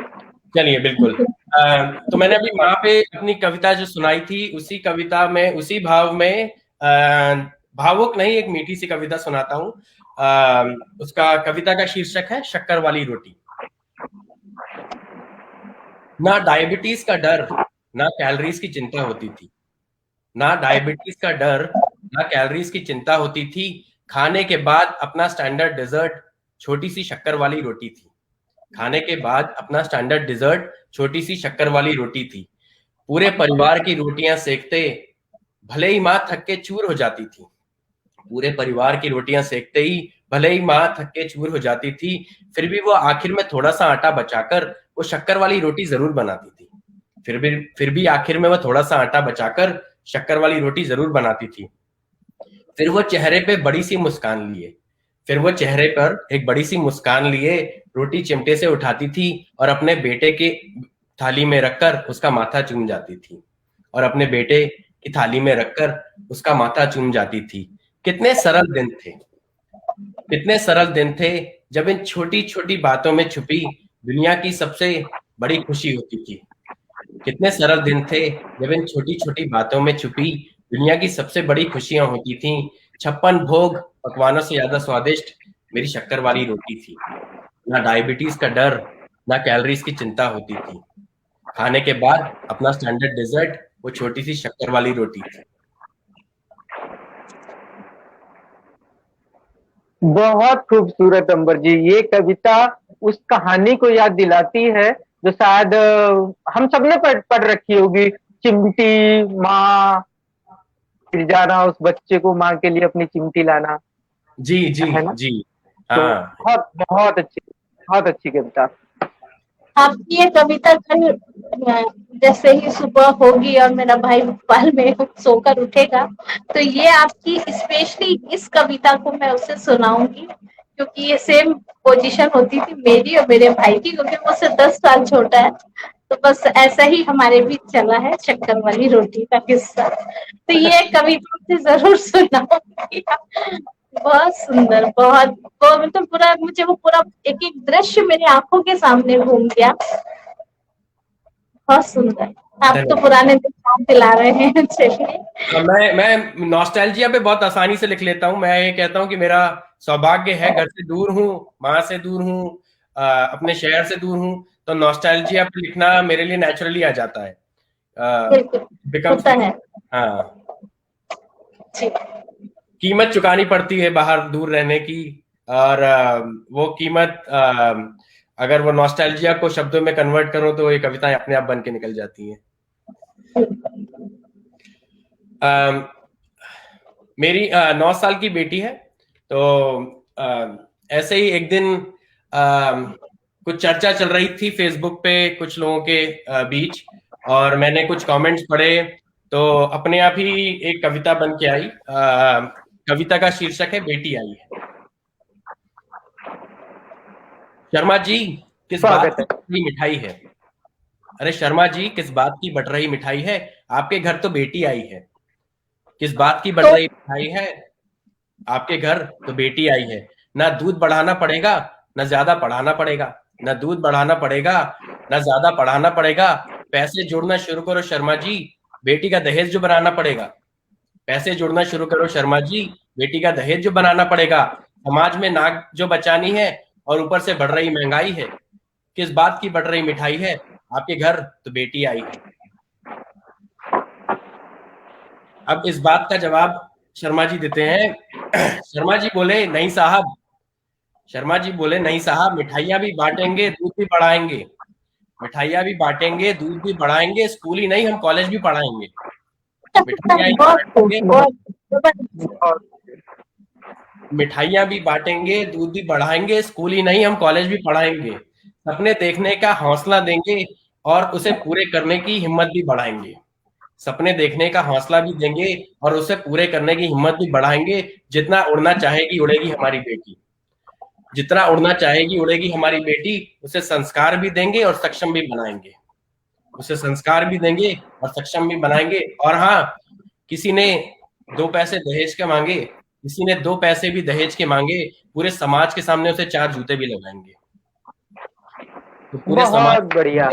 चलिए, बिल्कुल। तो मैंने अभी वहां पे अपनी कविता जो सुनाई थी, उसी कविता में, उसी भाव में, भावुक नहीं, एक मीठी सी कविता सुनाता हूँ। उसका कविता का शीर्षक है शक्कर वाली रोटी। ना डायबिटीज का डर, ना कैलोरीज की चिंता होती थी। ना डायबिटीज का डर, ना कैलोरीज की चिंता होती थी। खाने के बाद अपना स्टैंडर्ड डिजर्ट छोटी सी शक्कर वाली रोटी थी। खाने के बाद अपना स्टैंडर्ड डिजर्ट छोटी सी शक्कर वाली रोटी थी। पूरे परिवार की रोटियां सेकते भले ही माँ थक के चूर हो जाती थी। पूरे परिवार की रोटियां सेकते ही भले ही माँ थक के चूर हो जाती थी, फिर भी वो आखिर में थोड़ा सा आटा बचाकर वो शक्कर वाली रोटी जरूर बनाती थी। फिर भी आखिर में वो थोड़ा सा आटा बचाकर शक्कर वाली रोटी जरूर बनाती थी। फिर वो चेहरे पे बड़ी सी मुस्कान लिए फिर वो चेहरे पर एक बड़ी सी मुस्कान लिए रोटी चिमटे से उठाती थी और अपने बेटे के थाली में रखकर उसका माथा चूम जाती थी। और अपने बेटे की थाली में रखकर उसका माथा चूम जाती थी। कितने सरल दिन थे, कितने सरल दिन थे, जब इन छोटी छोटी बातों में छुपी दुनिया की सबसे बड़ी खुशी होती थी। कितने सरल दिन थे, जब इन छोटी छोटी बातों में छुपी दुनिया की सबसे बड़ी खुशियां होती थी। 56 भोग पकवानों से ज्यादा स्वादिष्ट मेरी शक्कर वाली रोटी थी। ना डायबिटीज का डर, ना कैलोरीज की चिंता होती थी। खाने के बाद अपना स्टैंडर्ड डिजर्ट वो छोटी सी शक्कर वाली रोटी थी। बहुत खूबसूरत अंबर जी, ये कविता उस कहानी को याद दिलाती है जो शायद हम सबने पढ़ रखी होगी। चिमटी, माँ, फिर जाना उस बच्चे को माँ के लिए अपनी चिमटी लाना। जी जी है ना? जी, तो हाँ, बहुत अच्छी कविता। आपकी ये कविता कल जैसे ही सुबह होगी और मेरा भाई भोपाल में सोकर उठेगा, तो ये आपकी स्पेशली इस कविता को मैं उसे सुनाऊंगी, क्योंकि ये सेम पोजीशन होती थी मेरी और मेरे भाई की, क्योंकि वो मुझसे 10 साल छोटा है। तो बस ऐसा ही हमारे बीच चला है शक्कर वाली रोटी का किस्सा। तो ये कविता से जरूर सुनाऊंगी। बहुत सुंदर, बहुत वो मतलब पूरा मुझे वो पूरा एक एक दृश्य मेरी आंखों के सामने घूम गया। बहुत सुंदर। आप तो पुराने दिन याद दिला रहे हैं। चलिए, मैं नॉस्टैल्जिया पे बहुत आसानी से लिख लेता हूँ। मैं ये कहता हूँ कि मेरा सौभाग्य है, घर से दूर हूँ, माँ से दूर हूँ, अपने शहर से दूर हूँ, तो नॉस्टैल्जिया पे लिखना मेरे लिए नेचुरली आ जाता है। बिल्कुल बिकम्स, होता है। हाँ, जी, कीमत चुकानी पड़ती है बाहर दूर रहने की, और वो कीमत अगर वो नॉस्टैल्जिया को शब्दों में कन्वर्ट करो तो ये कविताएं अपने आप बन के निकल जाती हैं। मेरी 9 साल की बेटी है। तो ऐसे ही एक दिन कुछ चर्चा चल रही थी फेसबुक पे कुछ लोगों के बीच, और मैंने कुछ कमेंट्स पढ़े तो अपने आप ही एक कविता बन के आई। कविता का शीर्षक है बेटी आई है। शर्मा जी किस बात की बट रही मिठाई है? अरे शर्मा जी किस बात की बट रही मिठाई है? आपके घर तो बेटी आई है। किस बात की बट रही मिठाई है? आपके घर तो बेटी आई है। ना दूध बढ़ाना पड़ेगा ना ज्यादा पढ़ाना पड़ेगा, ना दूध बढ़ाना पड़ेगा ना ज्यादा पढ़ाना पड़ेगा। पैसे जोड़ना शुरू करो शर्मा जी, बेटी का दहेज जो बनाना पड़ेगा। पैसे जोड़ना शुरू करो शर्मा जी, बेटी का दहेज जो बनाना पड़ेगा। समाज में नाक जो बचानी है और ऊपर से बढ़ रही महंगाई है। किस बात की बढ़ रही मिठाई है? आपके घर तो बेटी आई है। अब इस बात का जवाब शर्मा जी देते हैं। शर्मा जी बोले नहीं साहब, शर्मा जी बोले नहीं साहब, मिठाइयां भी बांटेंगे दूध भी बढ़ाएंगे। मिठाइयां भी बांटेंगे दूध भी बढ़ाएंगे, स्कूल ही नहीं हम कॉलेज भी पढ़ाएंगे। मिठाइयां भी बांटेंगे दूध भी बढ़ाएंगे, स्कूल ही नहीं हम कॉलेज भी पढ़ाएंगे। सपने देखने का हौसला देंगे और उसे पूरे करने की हिम्मत भी बढ़ाएंगे। सपने देखने का हौसला भी देंगे और उसे पूरे करने की हिम्मत भी बढ़ाएंगे। जितना उड़ना चाहेगी उड़ेगी हमारी बेटी, जितना उड़ना चाहेगी उड़ेगी हमारी बेटी। उसे संस्कार भी देंगे और सक्षम भी बनाएंगे, उसे संस्कार भी देंगे और सक्षम भी बनाएंगे। और हाँ, किसी ने 2 पैसे दहेज के मांगे, किसी ने 2 पैसे भी दहेज के मांगे, पूरे समाज के सामने उसे 4 जूते भी लगाएंगे। तो पूरे समाज बढ़िया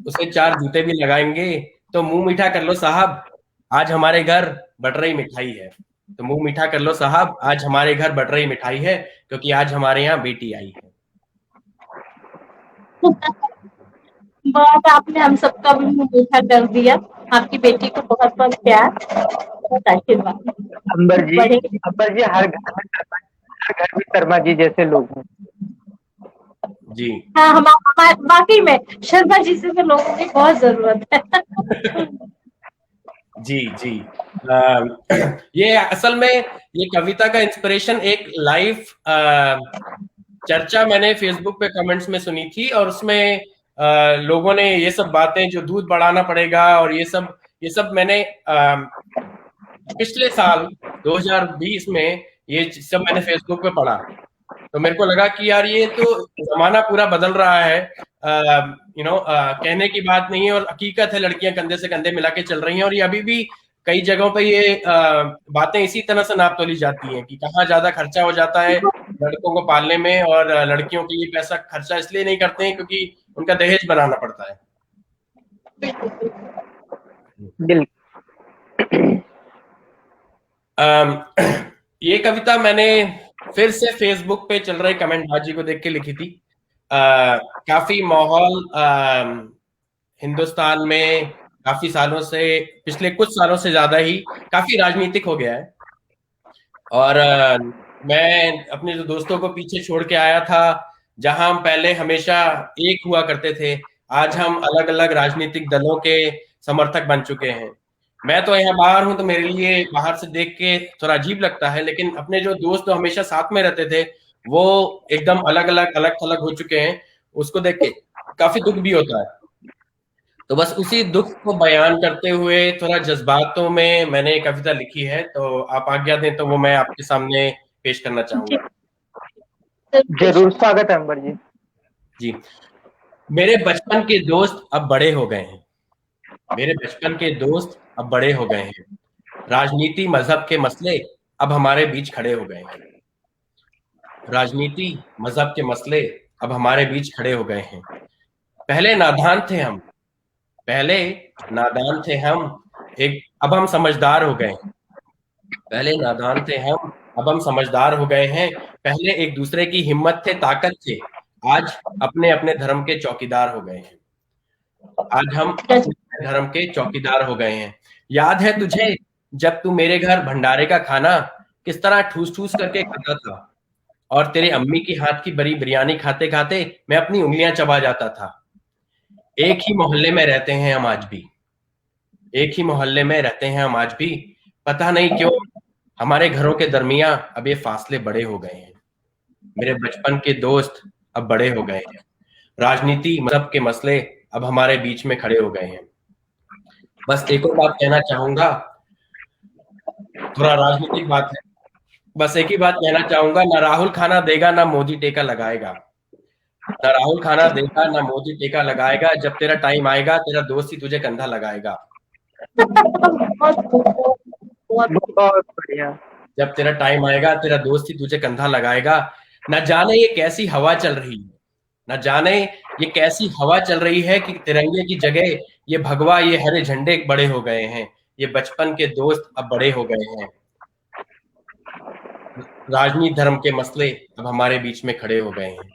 उसे 4 जूते भी लगाएंगे। तो मुंह मीठा कर लो साहब, आज हमारे घर बट रही मिठाई है। तो मुंह मीठा कर लो साहब, आज हमारे घर बट रही मिठाई है, क्योंकि आज हमारे यहाँ बेटी आई है। बहुत आपने हम सबका भी मुंह मीठा कर दिया। आपकी बेटी को बहुत बहुत प्यार, बहुत आशीर्वाद। अंबर जी हर घर में शर्मा जी जैसे लोग हैं जी। हाँ, हमारे वाकई में शर्मा जी से तो लोगों की बहुत जरूरत है। जी जी। ये असल में ये कविता का इंस्पिरेशन एक लाइव चर्चा मैंने फेसबुक पे कमेंट्स में सुनी थी, और उसमें लोगों ने ये सब बातें जो दूध बढ़ाना पड़ेगा और ये सब मैंने पिछले साल 2020 में ये सब मैंने फेसबुक पे पढ़ा। तो मेरे को लगा कि यार ये तो जमाना पूरा बदल रहा है। कहने की बात नहीं है और हकीकत है, लड़कियां कंधे से कंधे मिला के चल रही हैं। और ये अभी भी कई जगहों पे ये बातें इसी तरह से नाप तोली जाती हैं कि कहाँ ज्यादा खर्चा हो जाता है लड़कों को पालने में, और लड़कियों के लिए पैसा खर्चा इसलिए नहीं करते हैं क्योंकि उनका दहेज बनाना पड़ता है। ये कविता मैंने फिर से फेसबुक पे चल रहे कमेंट बाजी को देख के लिखी थी। काफी माहौल हिंदुस्तान में काफी सालों से, पिछले कुछ सालों से ज्यादा ही काफी राजनीतिक हो गया है। और मैं अपने जो दोस्तों को पीछे छोड़ के आया था, जहां हम पहले हमेशा एक हुआ करते थे, आज हम अलग अलग राजनीतिक दलों के समर्थक बन चुके हैं। मैं तो यहाँ बाहर हूं तो मेरे लिए बाहर से देख के थोड़ा अजीब लगता है, लेकिन अपने जो दोस्त तो हमेशा साथ में रहते थे वो एकदम अलग अलग हो चुके हैं। उसको देख के काफी दुख भी होता है। तो बस उसी दुख को बयान करते हुए थोड़ा जज्बातों में मैंने कविता लिखी है, तो आप आज्ञा दें तो वो मैं आपके सामने पेश करना चाहूंगा। जरूर, स्वागत है अंबर जी। जी। मेरे बचपन के दोस्त अब बड़े हो गए हैं, मेरे बचपन के दोस्त अब बड़े हो गए हैं। राजनीति मजहब के मसले अब हमारे बीच खड़े हो गए हैं। राजनीति मजहब के मसले अब हमारे बीच खड़े हो गए हैं। पहले नादान थे हम, पहले नादान थे हम, अब हम समझदार हो गए हैं। पहले नादान थे हम, अब हम समझदार हो गए हैं। पहले एक दूसरे की हिम्मत थे, ताकत थे, आज अपने अपने धर्म के चौकीदार हो गए हैं। आज हम अपने धर्म के चौकीदार हो गए हैं। याद है तुझे जब तू मेरे घर भंडारे का खाना किस तरह ठूस ठूस करके खाता था, और तेरे अम्मी की हाथ की बड़ी बिरयानी खाते खाते मैं अपनी उंगलियां चबा जाता था। एक ही मोहल्ले में रहते हैं हम आज भी, एक ही मोहल्ले में रहते हैं हम आज भी। पता नहीं क्यों हमारे घरों के दरमियान अब ये फासले बड़े हो गए हैं। मेरे बचपन के दोस्त अब बड़े हो गए हैं। राजनीति, मजहब के मसले अब हमारे बीच में खड़े हो गए हैं। बस एक और बात कहना चाहूंगा, थोड़ा राजनीतिक बात है। बस एक ही बात कहना चाहूंगा, ना राहुल खाना देगा ना मोदी टेका लगाएगा। ना राहुल खाना देगा ना मोदी टेका लगाएगा। जब तेरा टाइम आएगा तेरा दोस्त ही तुझे कंधा लगाएगा। बहुत बढ़िया। जब तेरा टाइम आएगा तेरा दोस्त ही तुझे कंधा लगाएगा। न जाने ये कैसी हवा चल रही है, न जाने ये कैसी हवा चल रही है कि तिरंगे की जगह ये भगवा, ये हरे झंडे बड़े हो गए हैं। ये बचपन के दोस्त अब बड़े हो गए हैं। राजनीति धर्म के मसले अब हमारे बीच में खड़े हो गए हैं।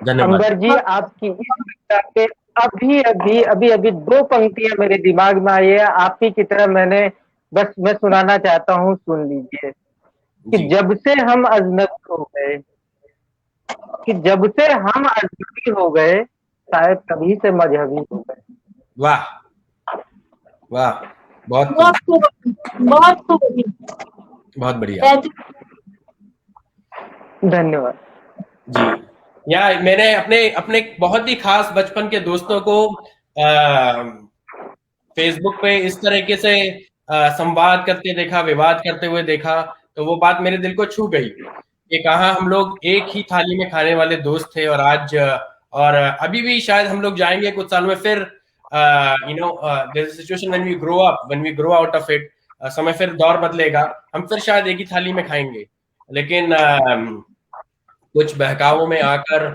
धन्यवाद। अंबर जी, आपकी इस कविता के अभी 2 पंक्तियां मेरे दिमाग में आई है, आप ही की तरह मैं सुनाना चाहता हूँ, सुन लीजिए। कि जी। जब से हम अजनबी हो गए, शायद तभी से मजहबी हो गए। वाह वाह, बहुत बहुत बढ़िया। धन्यवाद जी। या मैंने अपने बहुत ही खास बचपन के दोस्तों को फेसबुक पे इस तरीके से संवाद करते देखा, विवाद करते हुए देखा, तो वो बात मेरे दिल को छू गई कि कहाँ हम लोग एक ही थाली में खाने वाले दोस्त थे। और आज और अभी भी शायद हम लोग जाएंगे कुछ साल में फिर, there is a situation when we grow out of it, समय फिर दौर बदलेगा, हम फिर शायद एक ही थाली में खाएंगे। लेकिन कुछ बहकावों में आकर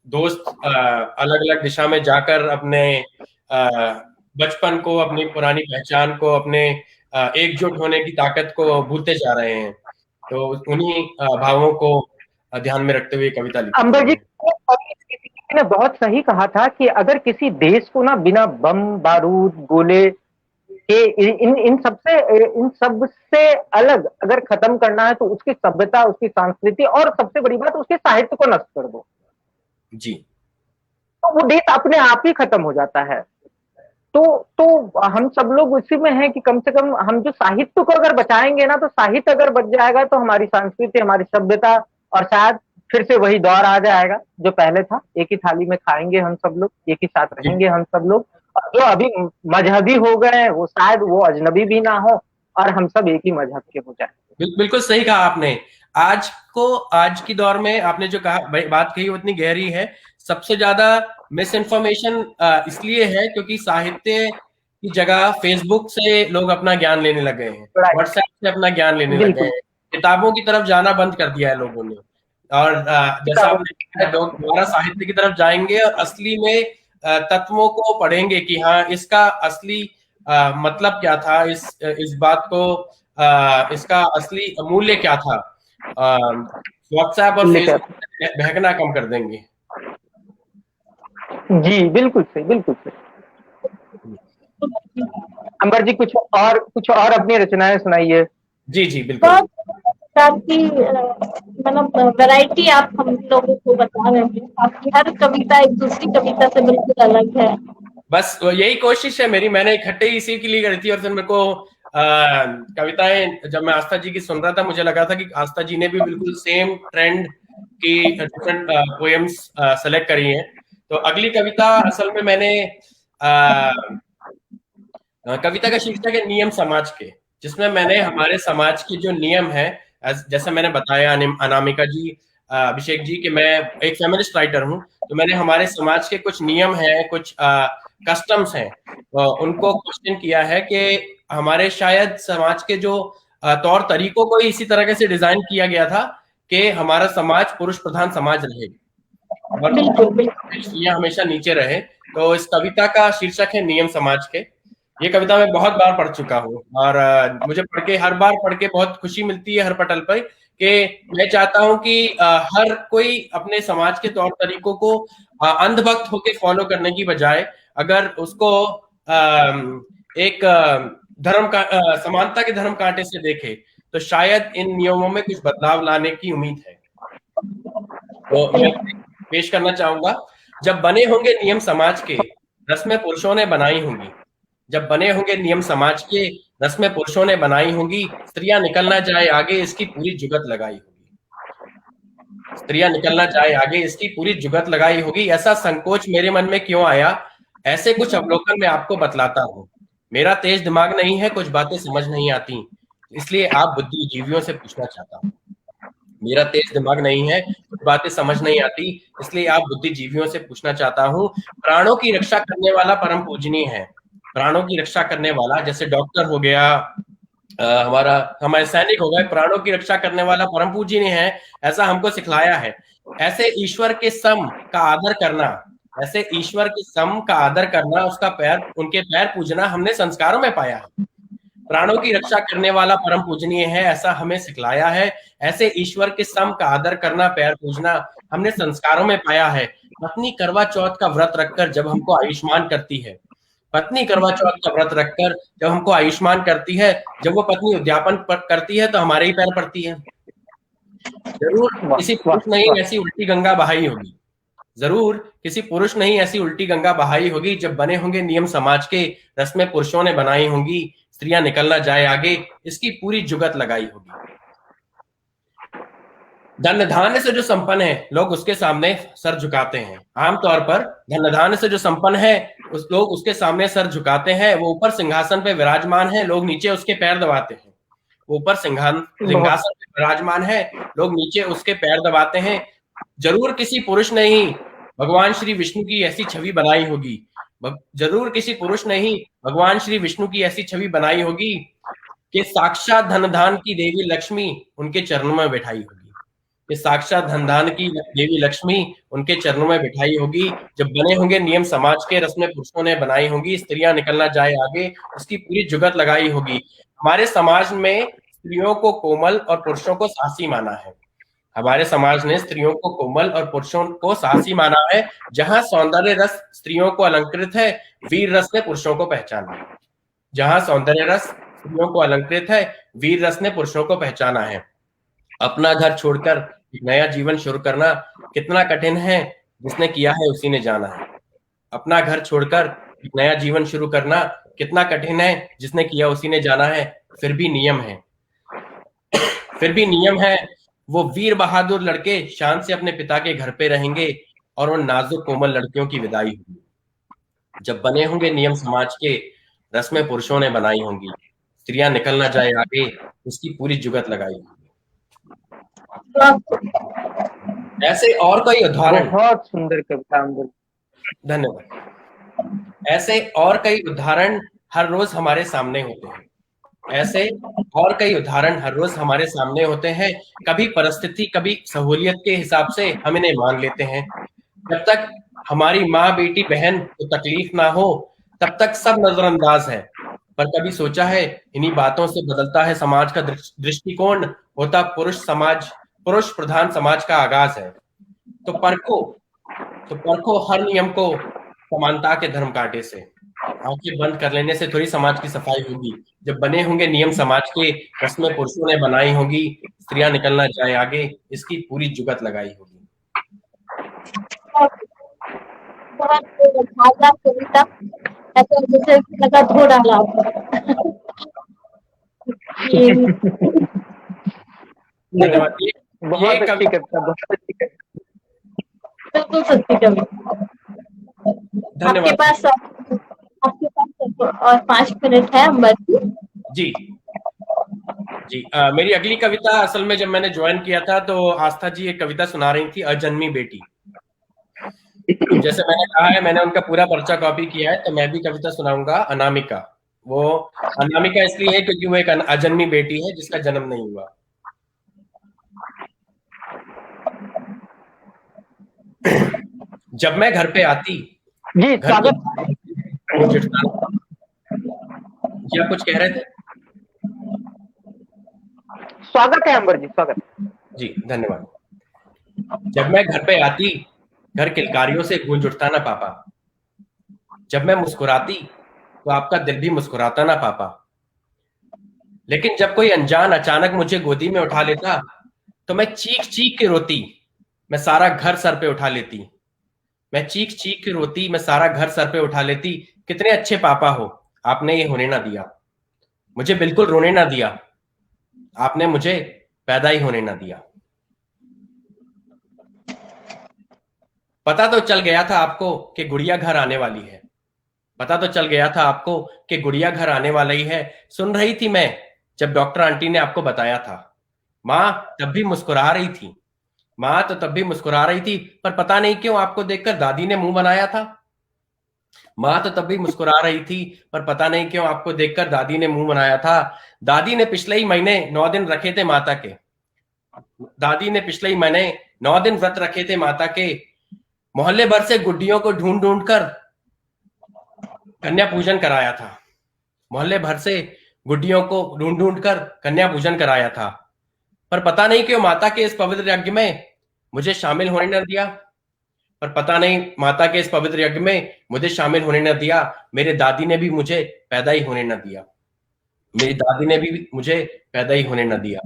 दोस्त अलग अलग दिशा में जाकर अपने बचपन को, अपनी पुरानी पहचान को, अपने एकजुट होने की ताकत को भूलते जा रहे हैं। तो उन्हीं भावों को ध्यान में रखते हुए कविता लिखी। अंबर जी ने बहुत सही कहा था कि अगर किसी देश को ना बिना बम बारूद गोले के इन सब से अलग अगर खत्म करना है तो उसकी सभ्यता, उसकी संस्कृति और सबसे बड़ी बात उसके साहित्य को नष्ट कर दो जी, तो वो देश अपने आप ही खत्म हो जाता है। तो हम सब लोग उसी में हैं कि कम से कम हम जो साहित्य को अगर बचाएंगे ना, तो साहित्य अगर बच जाएगा तो हमारी संस्कृति, हमारी सभ्यता और शायद फिर से वही दौर आ जाएगा जो पहले था। एक ही थाली में खाएंगे हम सब लोग, एक ही साथ रहेंगे हम सब लोग। और जो अभी मजहबी हो गए वो शायद वो अजनबी भी ना हो और हम सब एक ही मजहब के हो जाए। बिल्कुल सही कहा आपने। आज की दौर में आपने जो कहा बात कही वो इतनी गहरी है। सबसे ज्यादा मिस इन्फॉर्मेशन इसलिए है क्योंकि साहित्य की जगह फेसबुक से लोग अपना ज्ञान लेने लगे हैं, व्हाट्सएप से अपना ज्ञान लेने लगे हैं, किताबों की तरफ जाना बंद कर दिया है लोगों ने। और जैसा आपने लोग दोबारा साहित्य की तरफ जाएंगे और असली में तत्वों को पढ़ेंगे कि हाँ इसका असली मतलब क्या था, इस बात को इसका असली मूल्य क्या था। व्हाट्सएप और फेसबुक बहकना कम कर देंगे। जी बिल्कुल सही, बिल्कुल सही। अंबर जी कुछ और अपनी रचनाएं सुनाइए। जी जी बिल्कुल। काफी मतलब वैरायटी आप हम लोगों को बता रहे हैं। आपकी हर कविता एक दूसरी कविता से बिल्कुल अलग है। बस यही कोशिश है मेरी। मैंने इकट्ठे इसी के लिए करी थी और फिर मेरे को कविताएं जब मैं आस्था जी की सुन रहा था मुझे लगा था कि आस्था जी ने भी बिल्कुल सेम ट्रेंड की डिफरेंट पोएम्स सेलेक्ट करी हैं। तो अगली कविता असल में मैंने कविता का शीर्षक है नियम समाज के, जिसमें मैंने हमारे समाज के जो नियम है, जैसे मैंने बताया अनामिका जी, अभिषेक जी, कि मैं एक फेमिनिस्ट राइटर हूं, तो मैंने हमारे समाज के कुछ नियम हैं, कुछ कस्टम्स हैं, उनको क्वेश्चन किया है कि हमारे शायद समाज के जो तौर तरीकों को इसी तरह से डिजाइन किया गया था कि हमारा समाज पुरुष प्रधान समाज रहे और ये हमेशा नीचे रहे। तो इस कविता का शीर्षक है नियम समाज के। ये कविता मैं बहुत बार पढ़ चुका हूँ और मुझे हर बार पढ़ के बहुत खुशी मिलती है हर पटल पर, कि मैं चाहता हूं कि हर कोई अपने समाज के तौर तरीकों को अंधभक्त होकर फॉलो करने की बजाय अगर उसको एक धर्म का समानता के धर्म कांटे से देखे तो शायद इन नियमों में कुछ बदलाव लाने की उम्मीद है। तो मैं पेश करना चाहूंगा। जब बने होंगे नियम समाज के, रस्में पुरुषों ने बनाई होंगी, जब बने होंगे नियम समाज के, रस्में पुरुषों ने बनाई होंगी, स्त्रियां निकलना जाए आगे इसकी पूरी जुगत लगाई होगी। स्त्रियां निकलना जाए आगे इसकी पूरी जुगत लगाई होगी। ऐसा संकोच मेरे मन में क्यों आया, ऐसे कुछ अवलोकन मैं आपको बतलाता हूँ। मेरा तेज दिमाग नहीं है, कुछ बातें समझ नहीं आती, इसलिए आप बुद्धिजीवियों से पूछना चाहता हूँ। मेरा तेज दिमाग नहीं है, कुछ बातें समझ नहीं आती, इसलिए आप बुद्धिजीवियों से पूछना चाहता हूँ। प्राणों की रक्षा करने वाला परम पूजनीय है। प्राणों की रक्षा करने वाला, जैसे डॉक्टर हो गया, हमारे सैनिक हो गए, प्राणों की रक्षा करने वाला परम पूजनीय है, ऐसा हमको सिखलाया है। ऐसे ईश्वर के सम का आदर करना, ऐसे ईश्वर के सम का आदर करना, उनके पैर पूजना हमने संस्कारों में पाया है। प्राणों की रक्षा करने वाला परम पूजनीय है, ऐसा हमें सिखलाया है। ऐसे ईश्वर के सम का आदर करना, पैर पूजना हमने संस्कारों में पाया है। पत्नी करवा चौथ का व्रत रखकर जब हमको आयुष्मान करती है, पत्नी करवा चौथ का व्रत रखकर जब हमको आयुष्मान करती है, जब वो पत्नी उद्यापन करती है तो हमारे ही पैर पड़ती है। जरूर किसी पुरुष नहीं ऐसी उल्टी गंगा बहाई होगी, जरूर किसी पुरुष नहीं ऐसी उल्टी गंगा बहाई होगी। जब बने होंगे नियम समाज के, रस्में पुरुषों ने बनाई होंगी, स्त्रियां निकलना जाए आगे इसकी पूरी जुगत लगाई होगी। धन धान्य से जो संपन्न है, लोग उसके सामने सर झुकाते हैं। आमतौर पर धन धान्य से जो संपन्न है, लोग उसके सामने सर झुकाते हैं। वो ऊपर सिंहासन पे विराजमान है, लोग नीचे उसके पैर दबाते हैं। वो ऊपर सिंहासन पे विराजमान है, लोग नीचे उसके पैर दबाते हैं। जरूर किसी पुरुष ने ही भगवान श्री विष्णु की ऐसी छवि बनाई होगी, जरूर किसी पुरुष ने ही भगवान श्री विष्णु की ऐसी छवि बनाई होगी कि साक्षात धनधान की देवी लक्ष्मी उनके चरणों में बैठाई होगी, कि साक्षात धनधान की देवी लक्ष्मी उनके चरणों में बैठाई होगी। जब बने होंगे नियम समाज के, रस्में पुरुषों ने बनाई होंगी, स्त्रियां निकलना जाए आगे उसकी पूरी जुगत लगाई होगी। हमारे समाज में स्त्रियों को कोमल और पुरुषों को साहसी माना है। हमारे समाज ने स्त्रियों को कोमल और पुरुषों को साहसी माना है। जहां सौंदर्य रस स्त्रियों को अलंकृत है, वीर रस ने पुरुषों को पहचाना है। जहां सौंदर्य रस स्त्रियों को अलंकृत है, वीर रस ने पुरुषों को पहचाना है। अपना घर छोड़कर एक नया जीवन शुरू करना कितना कठिन है, जिसने किया है उसी ने जाना है। अपना घर छोड़कर एक नया जीवन शुरू करना कितना कठिन है, जिसने किया उसी ने जाना है। फिर भी नियम है, फिर भी नियम है। वो वीर बहादुर लड़के शान से अपने पिता के घर पे रहेंगे और उन नाजुक कोमल लड़कियों की विदाई होगी। जब बने होंगे नियम समाज के, रस्में पुरुषों ने बनाई होंगी, स्त्रियां निकलना जाए आगे उसकी पूरी जुगत लगाई होगी। ऐसे और कई उदाहरण, बहुत सुंदर कविता, धन्यवाद। ऐसे और कई उदाहरण हर रोज हमारे सामने होते हैं। ऐसे और कई उदाहरण हर रोज हमारे सामने होते हैं। कभी परिस्थिति, कभी सहूलियत के हिसाब से हम इन्हें मान लेते हैं। जब तक हमारी माँ, बेटी, बहन को तकलीफ ना हो तब तक सब नजरअंदाज है। पर कभी सोचा है इन्हीं बातों से बदलता है समाज का दृष्टिकोण, होता पुरुष प्रधान समाज का आगाज है। तो परखो हर नियम को समानता के धर्म कांटे से। आंखें बंद कर लेने से थोड़ी समाज की सफाई होगी। जब बने होंगे नियम समाज के, रस्में पुरुषों ने बनाई होंगी, स्त्रियां निकलना जाए आगे इसकी पूरी जुगत लगाई होगी। बहुत भावनात्मक कविता, ऐसा जैसे लगा धो डाला धन्यवाद। बहुत अच्छी कविता, बहुत अच्छी कविता, बिल्कुल सच्ची कविता। आपके पास और 5 मिनट है अंबर जी जी। मेरी अगली कविता, असल में जब मैंने ज्वाइन किया था तो आस्था जी एक कविता सुना रही थी, अजन्मी बेटी। जैसे मैंने कहा है, मैंने उनका पूरा पर्चा कॉपी किया है, तो मैं भी कविता सुनाऊंगा, अनामिका। वो अनामिका इसलिए है क्योंकि वो एक अजन्मी बेटी है जिसका जन्म नहीं हुआ। जब मैं घर पे आती, जी स्वागत। जी आप कुछ कह रहे थे? स्वागत है अंबर जी, स्वागत। जी धन्यवाद। जब मैं घर पे आती, घर किलकारियों से गूंज उठता ना पापा। जब मैं मुस्कुराती तो आपका दिल भी मुस्कुराता ना पापा। लेकिन जब कोई अनजान अचानक मुझे गोदी में उठा लेता तो मैं चीख चीख के रोती, मैं सारा घर सर पे उठा लेती। मैं चीख चीख के रोती, मैं सारा घर सर पे उठा लेती। कितने अच्छे पापा हो, आपने ये होने ना दिया, मुझे बिल्कुल रोने ना दिया, आपने मुझे पैदा ही होने ना दिया। पता तो चल गया था आपको कि गुड़िया घर आने वाली है, पता तो चल गया था आपको कि गुड़िया घर आने वाला ही है। सुन रही थी मैं जब डॉक्टर आंटी ने आपको बताया था। माँ तब भी मुस्कुरा रही थी, माँ तो तब भी मुस्कुरा रही थी, पर पता नहीं क्यों आपको देखकर दादी ने मुंह बनाया था। माँ तो तब भी मुस्कुरा रही थी, पर पता नहीं क्यों आपको देखकर दादी ने मुंह बनाया था। दादी ने पिछले ही महीने 9 दिन रखे थे माता के, दादी ने पिछले ही महीने 9 दिन व्रत रखे थे माता के। मोहल्ले भर से गुड्डियों को ढूंढ ढूंढ कर कन्या पूजन कराया था, मोहल्ले भर से गुड्डियों को ढूंढ ढूंढ कर कन्या पूजन कराया था, पर पता नहीं क्यों माता के इस पवित्र यज्ञ में मुझे शामिल होने न दिया, पर पता नहीं माता के इस पवित्र यज्ञ में मुझे शामिल होने न दिया। मेरे दादी ने भी मुझे पैदा ही होने न दिया, मेरी दादी ने भी मुझे पैदा ही होने न दिया।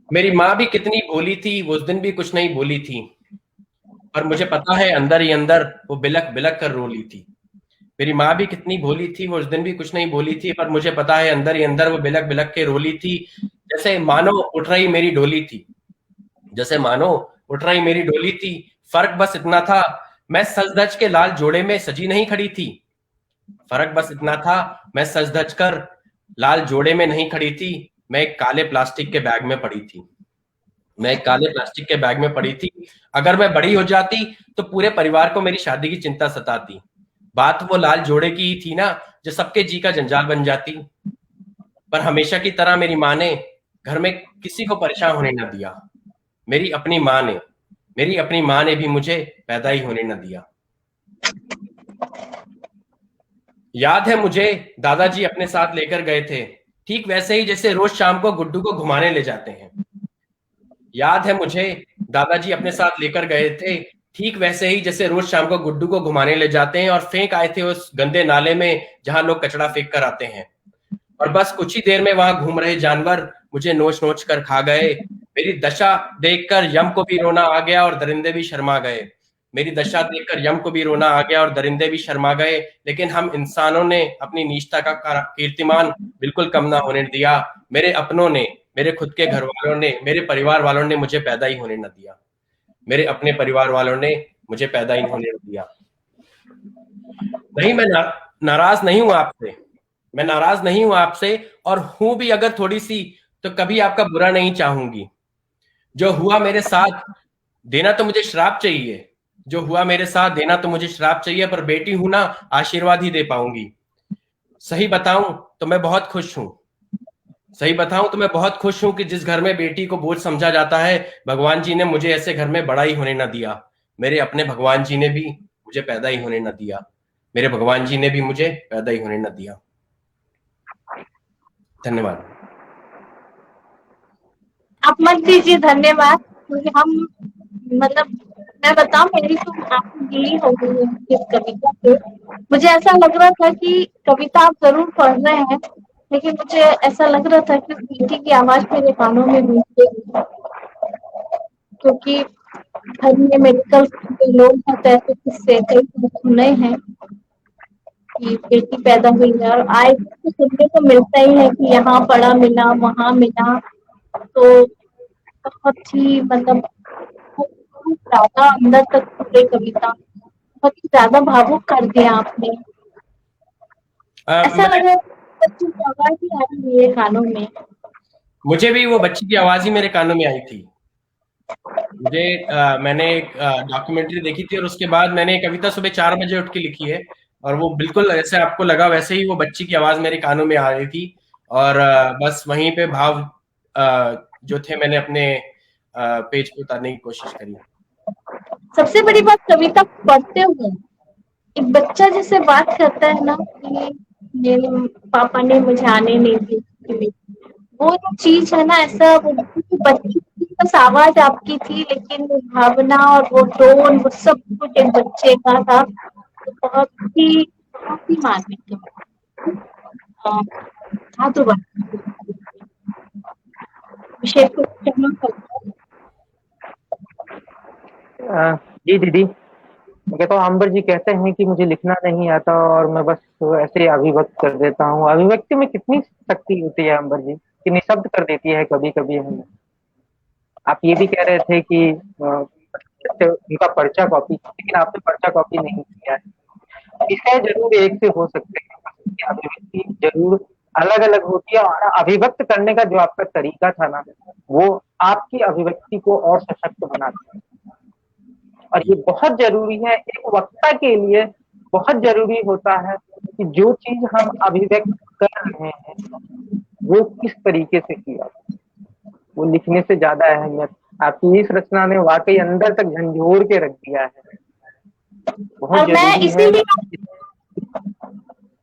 मेरी माँ भी कितनी भोली थी, वो उस दिन भी कुछ नहीं बोली थी, पर मुझे पता है अंदर ही अंदर वो बिलक बिलक कर रोली थी। मेरी माँ भी कितनी भोली थी, वो उस दिन भी कुछ नहीं बोली थी, पर मुझे पता है अंदर ही अंदर वो बिलक बिलक के रोली थी। जैसे मानो उठ रही मेरी डोली थी, जैसे मानो उठ रही मेरी डोली थी। फर्क बस इतना था, मैं सज धज के लाल जोड़े में सजी नहीं खड़ी थी। फर्क बस इतना था, मैं सज धज कर लाल जोड़े में नहीं खड़ी थी, मैं एक काले प्लास्टिक के बैग में पड़ी थी, मैं एक काले प्लास्टिक के बैग में पड़ी थी। अगर मैं बड़ी हो जाती तो पूरे परिवार को मेरी शादी की चिंता सताती। बात वो लाल जोड़े की ही थी ना, जो सबके जी का जंजाल बन जाती। पर हमेशा की तरह मेरी माँ ने घर में किसी को परेशान होने न दिया। मेरी अपनी माँ ने, मेरी अपनी माँ ने भी मुझे पैदा ही होने न दिया। याद है मुझे दादाजी अपने साथ लेकर गए थे, ठीक वैसे ही जैसे रोज शाम को गुड्डू को घुमाने ले जाते हैं। याद है मुझे दादाजी अपने साथ लेकर गए थे, ठीक वैसे ही जैसे रोज शाम को गुड्डू को घुमाने ले जाते हैं, और फेंक आए थे उस गंदे नाले में जहां लोग कचरा फेंक कर आते हैं। और बस कुछ ही देर में वहां घूम रहे जानवर मुझे नोच नोच कर खा गए। मेरी दशा देखकर यम को भी रोना आ गया और दरिंदे भी शर्मा गए। मेरी दशा देखकर यम को भी रोना आ गया और दरिंदे भी शर्मा गए। लेकिन हम इंसानों ने अपनी नीचता का कीर्तिमान बिल्कुल कम ना होने दिया। मेरे अपनों ने, मेरे खुद के घर वालों ने, मेरे परिवार वालों ने मुझे पैदा ही होने न दिया। मेरे अपने परिवार वालों ने मुझे पैदा ही होने न दिया। नहीं, मैं नाराज नहीं हूं आपसे, मैं नाराज नहीं हूं आपसे, और हूं भी अगर थोड़ी सी, तो कभी आपका बुरा नहीं चाहूंगी। जो हुआ मेरे साथ देना तो मुझे श्राप चाहिए, जो हुआ मेरे साथ देना तो मुझे श्राप चाहिए, पर बेटी हूं ना, आशीर्वाद ही दे पाऊंगी। सही बताऊं तो मैं बहुत खुश हूं, सही बताऊं तो मैं बहुत खुश हूं कि जिस घर में बेटी को बोझ समझा जाता है, भगवान जी ने मुझे ऐसे घर में बड़ा ही होने न दिया। मेरे अपने भगवान जी ने भी मुझे पैदा ही होने न दिया, मेरे भगवान जी ने भी मुझे पैदा ही होने न दिया। धन्यवाद। आप मत दीजिए धन्यवाद, क्योंकि हम मतलब मैं बताऊं, मेरी तो आंखें गीली हो गई है इस कविता से। मुझे ऐसा लग रहा था कि कविता आप जरूर पढ़ रहे हैं, लेकिन मुझे ऐसा लग रहा था कि बेटी की आवाज मेरे कानों में गूंजेगी, क्योंकि घर में मेडिकल के लोग हैं तो ऐसे किस्से कई सुने हैं कि बेटी पैदा हुई है, और आए तो सुनने को मिलता ही है कि यहाँ पड़ा मिला, वहां मिला। तो बहुत ही मतलब बहुत ज्यादा अंदर तक पूरे कविता बहुत ही ज्यादा भावुक कर दिया आपने। ऐसा लग रहा है बच्ची की आवाज ही आ रही है कानों में। मुझे भी वो बच्ची की आवाज ही मेरे कानों में आई थी। मुझे मैंने एक डॉक्यूमेंट्री देखी थी, और उसके बाद मैंने एक कविता सुबह 4 बजे उठ के लिखी है, और वो बिल्कुल जैसे आपको लगा वैसे ही वो बच्ची की आवाज मेरे कानों में आ रही थी। और बस वहीं पे भाव जो थे मैंने अपने पेज पे उतारने की कोशिश करी। सबसे बड़ी बात, कविता पढ़ते हुए एक बच्चा जैसे बात करता है ना कि मेरे पापा ने मुझे आने नहीं दी, वो जो चीज है ना, ऐसा वो बच्ची की बस आवाज आपकी थी, लेकिन वो भावना और वो टोन वो सब कुछ एक बच्चे का था। तो बहुत ही मार्मिक था। तो विषय को कहना पड़ता है। जी दीदी, कहता हूँ अंबर जी कहते हैं कि मुझे लिखना नहीं आता और मैं बस ऐसे ही अभिव्यक्त कर देता हूँ। अभिव्यक्ति में कितनी शक्ति होती है अंबर जी, कि निशब्द कर देती है कभी कभी हमें। आप ये भी कह रहे थे कि उनका पर्चा कॉपी, लेकिन आपने पर्चा कॉपी नहीं किया है। विषय जरूर एक से हो सकते हैं, अभिव्यक्ति जरूर अलग अलग होती है, और अभिव्यक्त करने का जो आपका तरीका था ना, वो आपकी अभिव्यक्ति को और सशक्त बनाता है। और ये बहुत जरूरी है, एक वक्ता के लिए बहुत जरूरी होता है कि जो चीज हम अभिव्यक्त कर रहे हैं वो किस तरीके से किया, वो लिखने से ज्यादा अहमियत आपकी इस रचना ने वाकई अंदर तक झंझोर के रख दिया है। बहुत और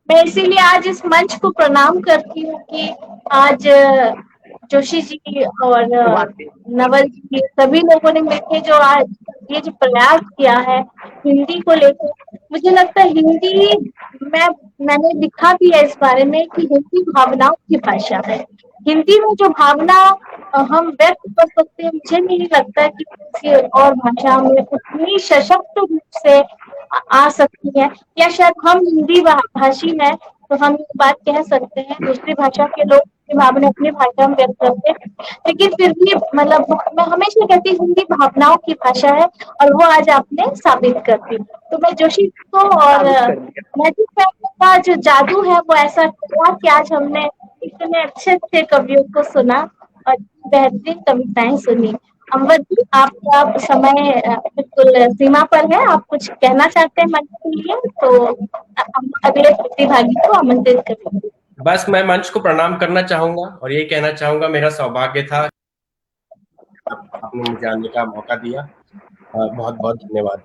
मैं इसीलिए आज इस मंच को प्रणाम करती हूँ कि आज जोशी जी और नवल जी सभी लोगों ने मिलकर जो आज ये जो प्रयास किया है हिंदी को लेकर, मुझे लगता है हिंदी मैंने लिखा भी है इस बारे में कि हिंदी भावनाओं की भाषा है। हिंदी में जो भावना हम व्यक्त कर सकते हैं, मुझे नहीं लगता कि किसी और भाषा में उतनी सशक्त रूप से आ सकती है। या शायद हम हिंदी भाषी हैं तो हम ये बात कह सकते हैं, दूसरी भाषा के लोग भावना अपनी भाषा में व्यक्त करते हैं, लेकिन फिर भी मतलब मैं हमेशा कहती हूँ हिंदी भावनाओं की भाषा है, और वो आज आपने साबित कर दी। तो मैं जोशी को और मैजिक फैमिली का जो जादू है वो ऐसा हुआ कि आज हमने इतने अच्छे अच्छे कवियों को सुना और बेहतरीन कविताएं सुनी। अंबर जी, आपका समय बिल्कुल सीमा पर है, आप कुछ कहना चाहते हैं मंच के लिए तो अगले प्रतिभागी को आमंत्रित करेंगे। बस मैं मंच को प्रणाम करना चाहूंगा और ये कहना चाहूंगा मेरा सौभाग्य था आपने मुझे आने का मौका दिया। बहुत बहुत धन्यवाद।